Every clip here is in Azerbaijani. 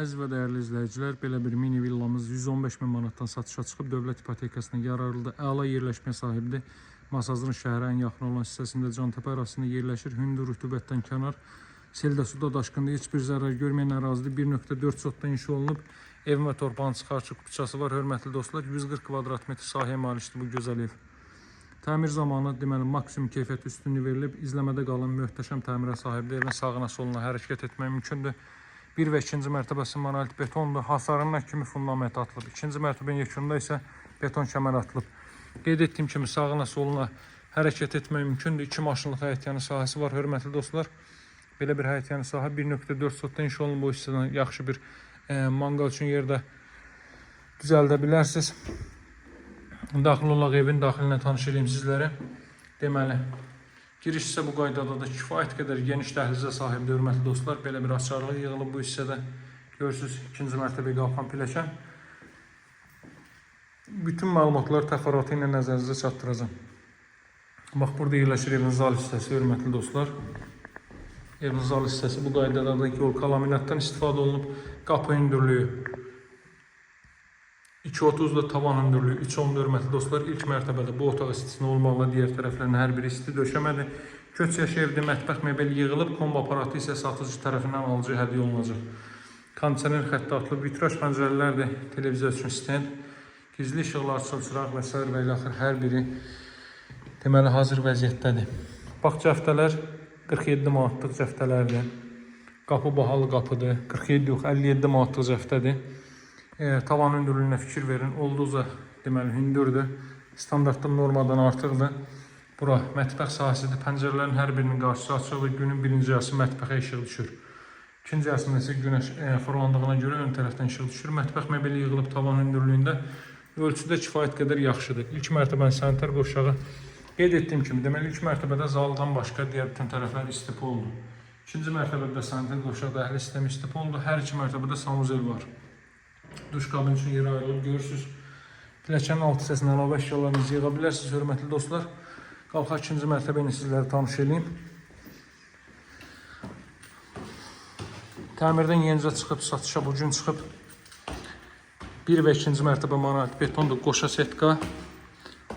Əziz və dəyərli izləyicilər, belə bir mini villamız 115 min manatdan satışa çıxıb, dövlət ipotekasına yararlıdır. Əla yerləşmə sahibidir. Masazın şəhərə ən yaxın olan hissəsində Cantəpə arasında yerləşir. Hündür rütubətdən kənar, seldə suda daşqında heç bir zərər görməyən ərazidə 1.4 sotda inşa olunub. Evin və torpağın çıxarçı kupçası var. Hörmətli dostlar, 140 kvadrat metr sahəyə malikdir bu gözəl ev. Təmir zamanı deməli maksimum keyfiyyət üstünlüyü verilib. İzləmədə qalan möhtəşəm təmirə sahibdir. Evin sağına soluna hərəkət etmək mümkündür. 1 və 2-ci mərtəbəsi monolit betondur. Hasarının kimi fundament atılıb. 2-ci mərtəbənin yekununda isə beton kəmər atılıb. Qeyd etdiyim kimi sağına soluna hərəkət etmək mümkündür. 2 maşınlıq həyətyanı sahəsi var. Hörmətli dostlar, belə bir həyətyanı sahə 1.4 sotda inşa olunub. Bu hissədən yaxşı bir manqal üçün yerdə düzəldə bilərsiniz. Daxil olaq evin daxilinə tanış edeyim sizlərə. Deməli, giriş isə bu qaydada da kifayət qədər geniş dəhlizə sahibdir, hörmətli dostlar. Belə bir açarlıq yığılıb bu hissədə. Görürsünüz, 2-ci mərtəbəyə qalxan pilləkən. Bütün məlumatları təfərrüatı ilə nəzərinizə çatdıracağım. Bax, burada yerləşir evin zal hissəsi, hörmətli dostlar. Evin zal hissəsi bu qaydada da yolka laminatdan istifadə olunub. Qapı hündürlüyü 2.30 da tavan hündürlüyü 3.10 hörmətli dostlar. İlk mərtəbədə bu otaq istisna olmaqla digər tərəflərin hər biri isti döşəmədir. Köç yaşı evdə mətbəx mebel yığılıb, kombo aparatı isə satıcı tərəfindən alıcı hədiyyə olunacaq. Kondisioner xətti atılıb, vitraj pəncərələrdir, televiziya üçün stend, gizli işıqlar, çılçıraq və s. və ilaxır hər biri deməli hazır vəziyyətdədir. Bax, cəftələr 47 manatlıq cəftələrdir. Qapı bahalı qapıdır, 47 yox 57 manatlıq cəftədir. Tavan hündürlüyünə fikir verin. Olduqca deməli hündürdür. Standartdan normadan artıqdır. Bura mətbəx sahəsidir. Pəncərələrin hər birinin qarşısı açıq və günün birinci yarısı mətbəxə işıq düşür. İkinci yarısında isə günəş fırlandığına görə ön tərəfdən işıq düşür. Mətbəx mebeli yığılıb tavan hündürlüyündə ölçüdə kifayət qədər yaxşıdır. İlk mərtəbənin sanitar qovşağı qeyd etdiyim kimi, deməli ilk mərtəbədə zaldan başqa digər bütün tərəflər istifa oldu. İkinci mərtəbədə sanitar qovşaq dəhliz sistemi istifa oldu. Hər iki mərtəbədə sanuzel var. Duş kabini üçün yer ayrılıb, görürsünüz. Pilləkənin alt hissəsində əlavə əşyalarınızı yığa bilərsiniz, hörmətli dostlar. Qalxaq ikinci mərtəbə ilə sizləri tanış edeyim. Təmirdən yenicə çıxıb, satışa bugün çıxıb. 1 və 2-ci mərtəbə monolit betondur, qoşa setka.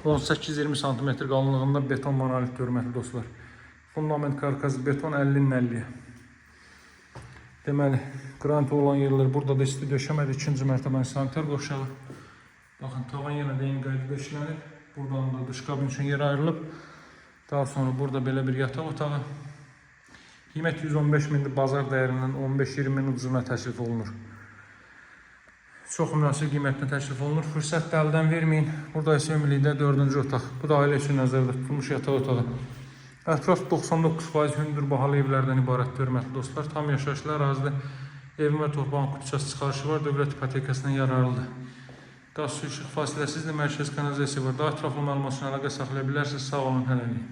18-20 cm qalınlığında beton monolit, hörmətli dostlar. Fundament karkası beton 50'nin 50'ye. Deməli, qranti olan yerlər burada da isti döşəmədir. 2-ci mərtəbənin sanitar qovşağı. Baxın, tavan yenə də eyni qaydada işlənib. Buradan da dış kabin üçün yer ayrılıb. Daha sonra burada belə bir yataq otağı. Qiymət 115 mindir, bazar dəyərindən 15-20 min ucuzuna təklif olunur. Çox münasib qiymətlə təklif olunur. Fürsət də əldən verməyin. Burada isə ümumilikdə 4-cü otaq. Bu da ailə üçün nəzərdə tutulmuş yataq otağı. Ətraf 99% hündür bahalı evlərdən ibarətdir, hörmətli dostlar. Tam yaşayışlı ərazidə evin və torpağın kupçası çıxarışı var, dövlət ipotekasına yararlıdır. Qaz su işıq fasiləsizdir, mərkəz kanalizasiya var. Daha ətraflı məlumat üçün əlaqə saxlaya bilərsiniz. Sağ olun, hələlik.